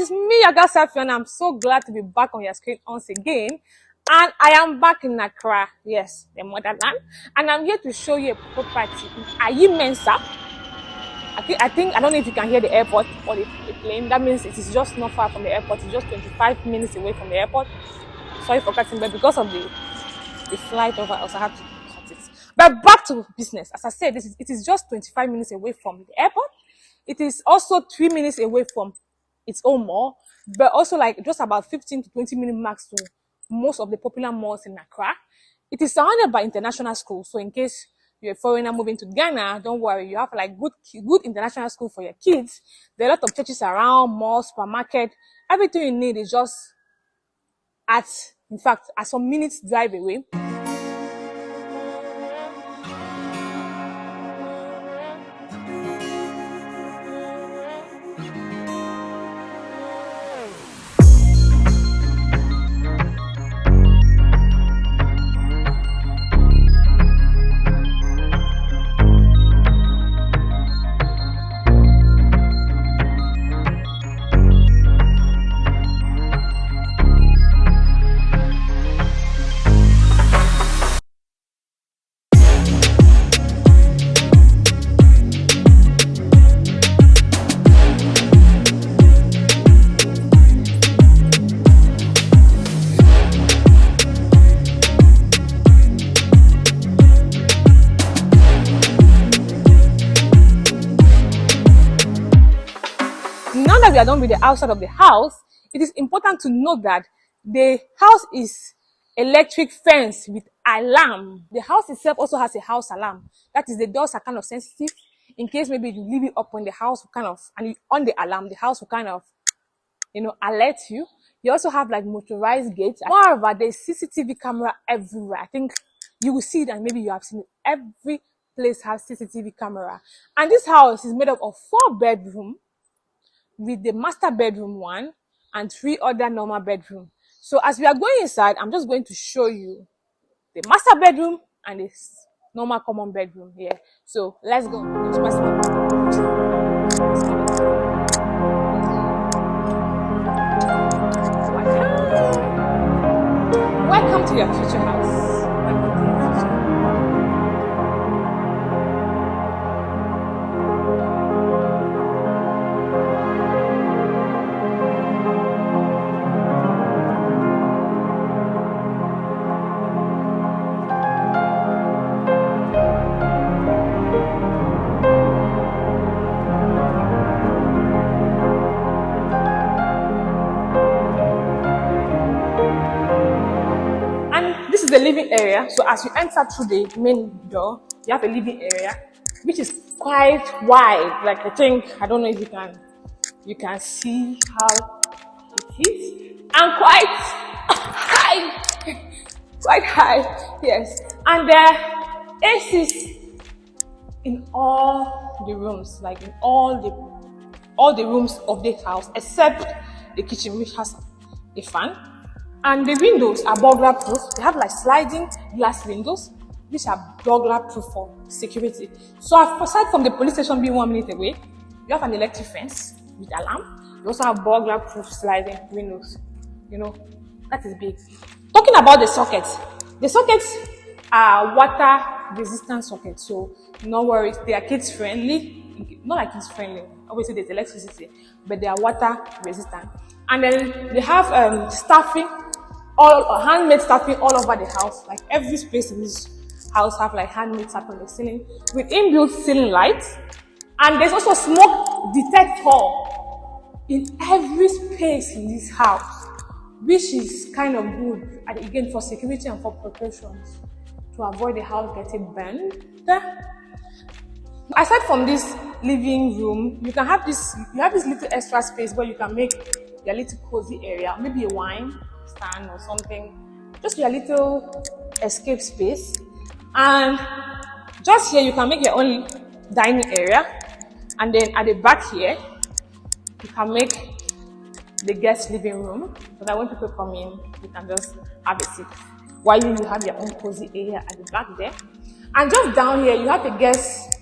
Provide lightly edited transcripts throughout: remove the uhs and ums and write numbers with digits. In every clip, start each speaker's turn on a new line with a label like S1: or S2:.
S1: is me, 𝗦𝗢𝗖𝗜𝗍, and I'm so glad to be back on your screen once again. And I am back in Accra, yes, the motherland, and I'm here to show you a property in 𝗦𝗢𝗍. I don't know if you can hear the airport or the plane. That means it is just not far from the airport. It's just 25 minutes away from the airport. Sorry for cutting, but because of the flight over, I also had to cut it. But back to business. As I said, it is just 25 minutes away from the airport. It is also 3 minutes away from its own mall, but also like just about 15 to 20 minutes max to most of the popular malls in Accra. It is surrounded by international schools, so in case you're a foreigner moving to Ghana, don't worry, you have like good international school for your kids. There are a lot of churches around, malls, supermarket. Everything you need is just in fact, at some minutes drive away. Now that we are done with the outside of the house, it is important to note that the house is electric fence with alarm. The house itself also has a house alarm. That is, the doors are kind of sensitive. In case maybe you leave it up when the house will kind of, and you on the alarm, the house will kind of, alert you. You also have like motorized gates. Moreover, there's CCTV camera everywhere. I think you will see that, maybe you have seen it. Every place has CCTV camera. And this house is made up of 4 bedrooms, with the master bedroom 1 and 3 other normal bedrooms. So as we are going inside, I'm just going to show you the master bedroom and the normal common bedroom here. So let's go. Welcome to your future house. Welcome to your future. The living area. So as you enter through the main door, you have a living area which is quite wide. Like I don't know if you can see how it is, and quite high, quite high. Yes, and there are ACs in all the rooms, like in all the rooms of this house except the kitchen, which has a fan. And the windows are burglar proof. They have like sliding glass windows, which are burglar proof for security. So aside from the police station being 1 minute away, you have an electric fence with alarm. You also have burglar proof sliding windows. That is big. Talking about the sockets are water resistant sockets. So no worries, they are kids friendly. Not like kids friendly. Obviously there's electricity, but they are water resistant. And then they have staffing, handmade staffing all over the house. Like every space in this house have like handmade staffing on the ceiling with inbuilt ceiling lights. And there's also smoke detector in every space in this house, which is kind of good, and again for security and for precautions to avoid the house getting burned. Aside from this living room, you have this little extra space where you can make your little cozy area, maybe a wine stand or something, just your little escape space. And just here you can make your own dining area, and then at the back here you can make the guest living room, so that when people come in you can just have a seat while you have your own cozy area at the back there. And just down here you have a guest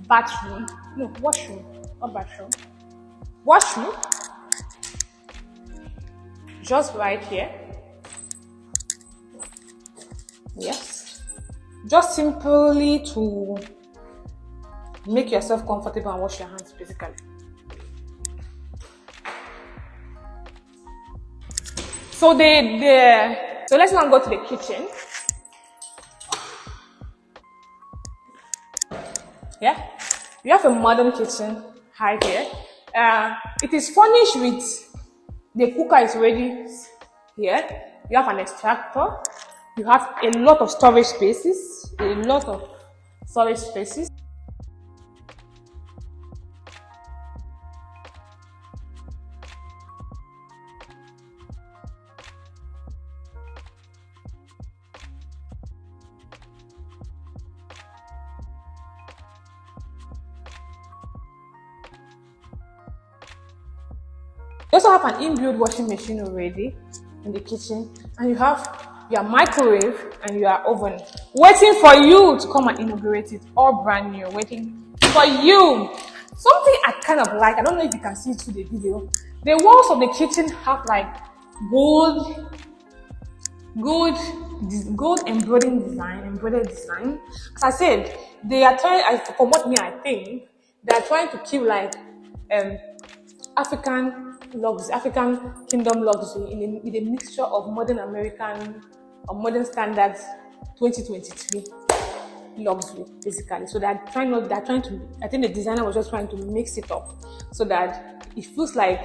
S1: washroom, not bathroom, washroom. just right here. Yes, just simply to make yourself comfortable and wash your hands basically. So so let's now go to the kitchen. Yeah, you have a modern kitchen right here. It is furnished with the cooker is already here. You have an extractor. You have a lot of storage spaces. You also have an inbuilt washing machine already in the kitchen, and you have your microwave and your oven waiting for you to come and inaugurate it, all brand new, waiting for you. Something I kind of like, I don't know if you can see it through the video, the walls of the kitchen have like gold embroidered design. As I said, they are trying, from what I think, they are trying to keep like African kingdom luxury with a mixture of modern American or modern standards 2023 luxury basically. So I think the designer was just trying to mix it up so that it feels like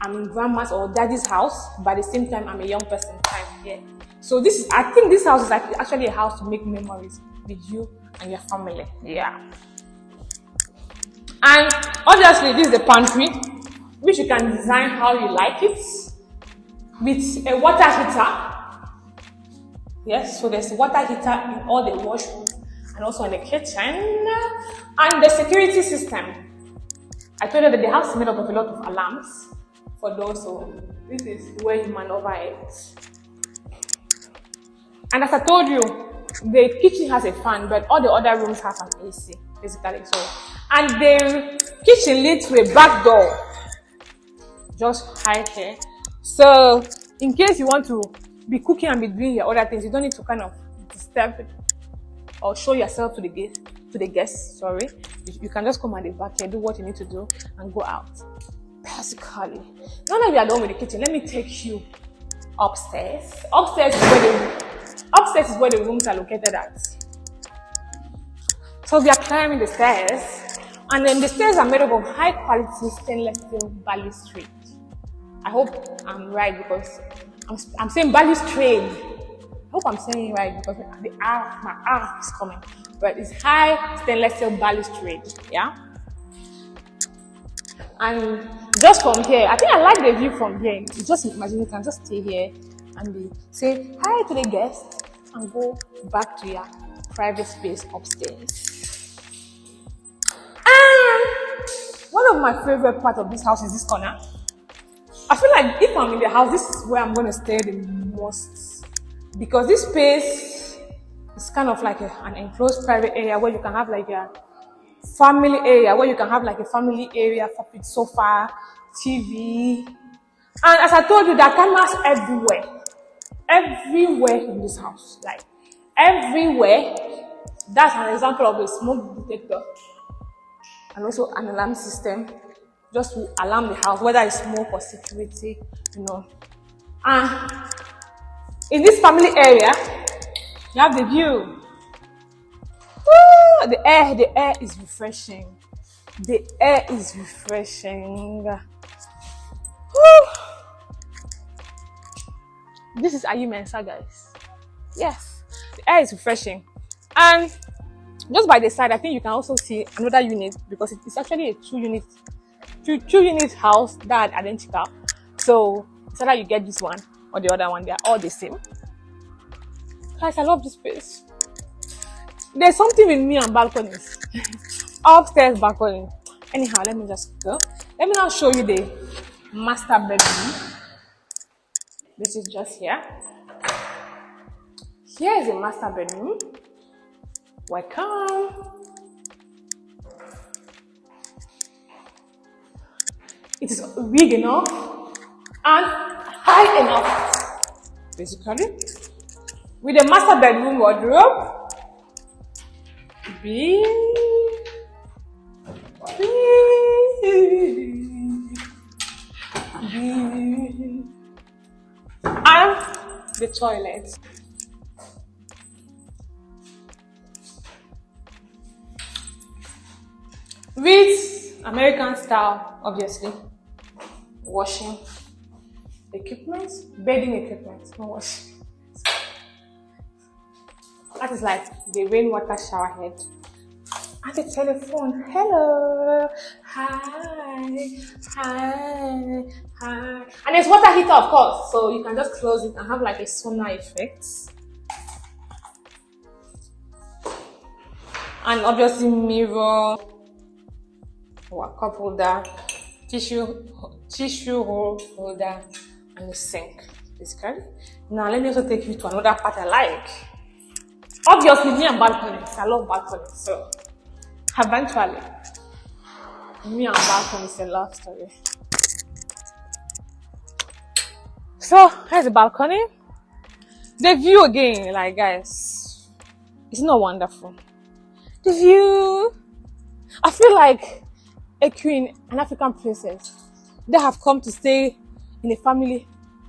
S1: I'm in grandma's or daddy's house, but at the same time I'm a young person here. So I think this house is actually a house to make memories with you and your family. Yeah. And obviously this is the pantry, which you can design how you like it, with a water heater. Yes, so there's a water heater in all the washrooms and also in the kitchen. And the security system. I told you that the house is made up of a lot of alarms for those, so this is where you maneuver it. And as I told you, the kitchen has a fan, but all the other rooms have an AC, basically. So, and the kitchen leads to a back door, just right here. So, in case you want to be cooking and be doing your other things, you don't need to kind of disturb it or show yourself to the guests. Sorry, you can just come at the back here, do what you need to do, and go out. Basically, now that we are done with the kitchen, let me take you upstairs. Upstairs is where the rooms are located at. So we are climbing the stairs, and then the stairs are made up of high quality stainless steel balustrade. I hope I'm right because I'm saying balustrade. I hope I'm saying it right because my R is coming. But it's high stainless steel balustrade, yeah? And just from here, I think I like the view from here. You just imagine you can just stay here and say hi to the guests and go back to your private space upstairs. And one of my favorite parts of this house is this corner. I feel like if I'm in the house, this is where I'm going to stay the most, because this space is kind of like an enclosed private area where you can have like a family area, where you can have like a family area with sofa, TV. And as I told you, there are cameras everywhere in this house, like everywhere. That's an example of a smoke detector and also an alarm system, just to alarm the house, whether it's smoke or security, you know. And in this family area, you have the view. Woo! The air is refreshing. The air is refreshing. Woo! This is 𝗦𝗢𝗧, guys. Yes, the air is refreshing. And just by the side, I think you can also see another unit, because it's actually a two unit house that are identical. So it's either you get this one or the other one. They are all the same. Guys, I love this place. There's something with me and balconies. Upstairs balcony. Anyhow, let me just go. Let me now show you the master bedroom. This is just here. Here is the master bedroom. Welcome. It is big enough, and high enough, basically, with a master bedroom wardrobe. Big, and the toilet. With American style, obviously, washing equipment, bedding equipment, no washing. That is like the rainwater shower head. And the telephone, hello, hi, hi, hi. And there's water heater, of course, so you can just close it and have like a sauna effect. And obviously mirror, or cup holder, tissue holder, and a sink, basically. Now let me also take you to another part I like. Obviously, me and balconies. I love balconies, so eventually, me and balconies is a love story. So here's the balcony. The view again, like guys, it's not wonderful. The view. I feel like a queen, an African princess. They have come to stay in a family,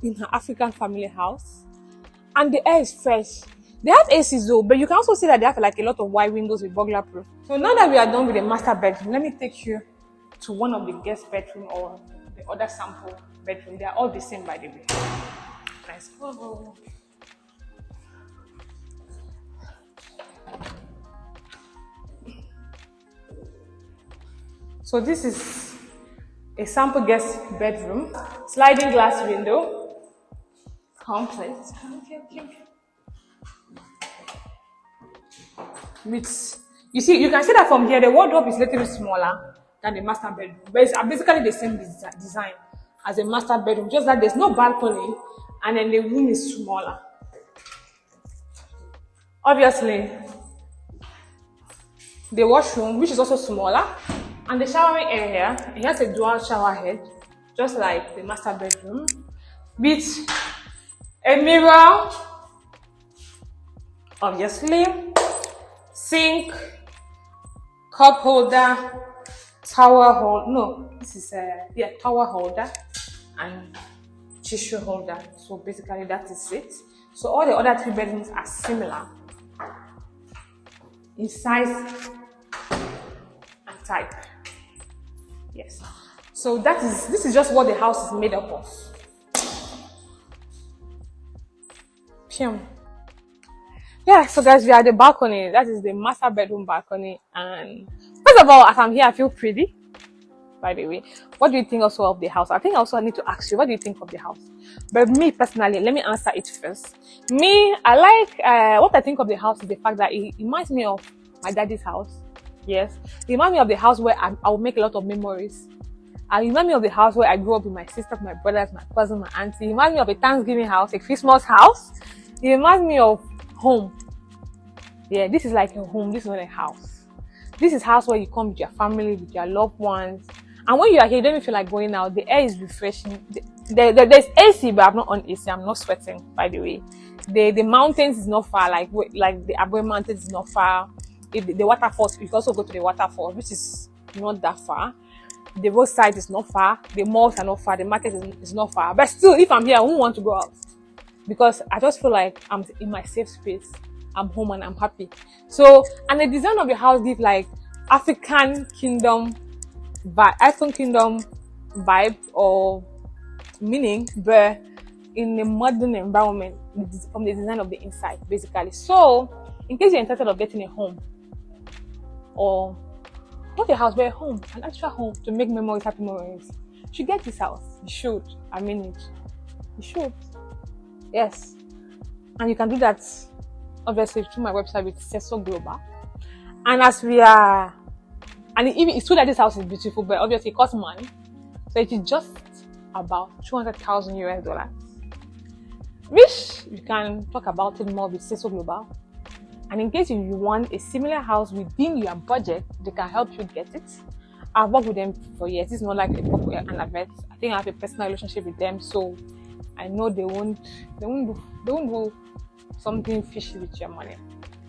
S1: in her African family house, and the air is fresh. They have ACs though, but you can also see that they have like a lot of wide windows with burglar proof. So now that we are done with the master bedroom, let me take you to one of the guest bedroom or the other sample bedroom. They are all the same, by the way. Nice. Oh. So this is a sample guest bedroom, sliding glass window, complete. With, you see, you can see that from here, the wardrobe is a little smaller than the master bedroom, but it's basically the same design as a master bedroom, just that there's no balcony and then the room is smaller. Obviously, the washroom, which is also smaller, and the showering area, it has a dual shower head, just like the master bedroom, with a mirror, obviously, sink, cup holder, towel holder, no, this is towel holder and tissue holder. So basically that is it. So all the other three bedrooms are similar in size and type. Yes. So this is just what the house is made up of. Yeah, so guys, we are at the balcony. That is the master bedroom balcony. And first of all, as I'm here, I feel pretty, by the way. What do you think also of the house? I think also I need to ask you, what do you think of the house? But me personally, let me answer it first. Me, I like, what I think of the house is the fact that it reminds me of my daddy's house. Yes. It reminds me of the house where I will make a lot of memories. It reminds me of the house where I grew up with my sisters, my brothers, my cousin, my auntie. It reminds me of a Thanksgiving house, a Christmas house. It reminds me of home. Yeah, this is like a home. This is not a house. This is a house where you come with your family, with your loved ones. And when you are here, you don't even feel like going out. The air is refreshing. There's AC, but I'm not on AC. I'm not sweating, by the way. The mountains is not far. Like the 𝗦𝗊𝗔𝗟 mountains is not far. The waterfalls, you can also go to the waterfall, which is not that far. The roadside is not far. The malls are not far. The market is not far. But still, if I'm here, I won't want to go out. Because I just feel like I'm in my safe space. I'm home and I'm happy. So, and the design of the house gives like African kingdom vibe or meaning, but in a modern environment from the design of the inside, basically. So, in case you're interested of getting a home or not a house, but a home, an actual home to make memories, happy memories, you should get this house. You should. I mean it. You should. Yes. And you can do that obviously through my website with 𝗬𝗺 Global. And as we are, and it's true that this house is beautiful, but obviously it costs money. So it is just about $200,000 US, which you can talk about it more with 𝗬𝗺 Global. And in case you want a similar house within your budget, they can help you get it. I've worked with them for years. It's not like an advert. I think I have a personal relationship with them, so I know they won't do something fishy with your money.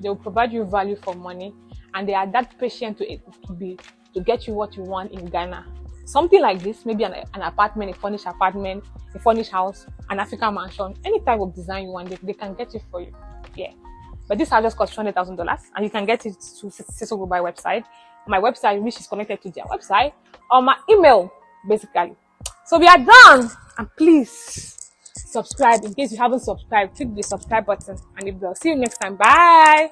S1: They will provide you value for money, and they are that patient to get you what you want in Ghana. Something like this, maybe an apartment, a furnished house, an African mansion, any type of design you want, they can get it for you. Yeah. But this house just cost $200,000, and you can get it to Cecil Dubai website, my website, which is connected to their website, or my email, basically. So we are done, and please subscribe in case you haven't subscribed. Click the subscribe button, and it will. See you next time. Bye.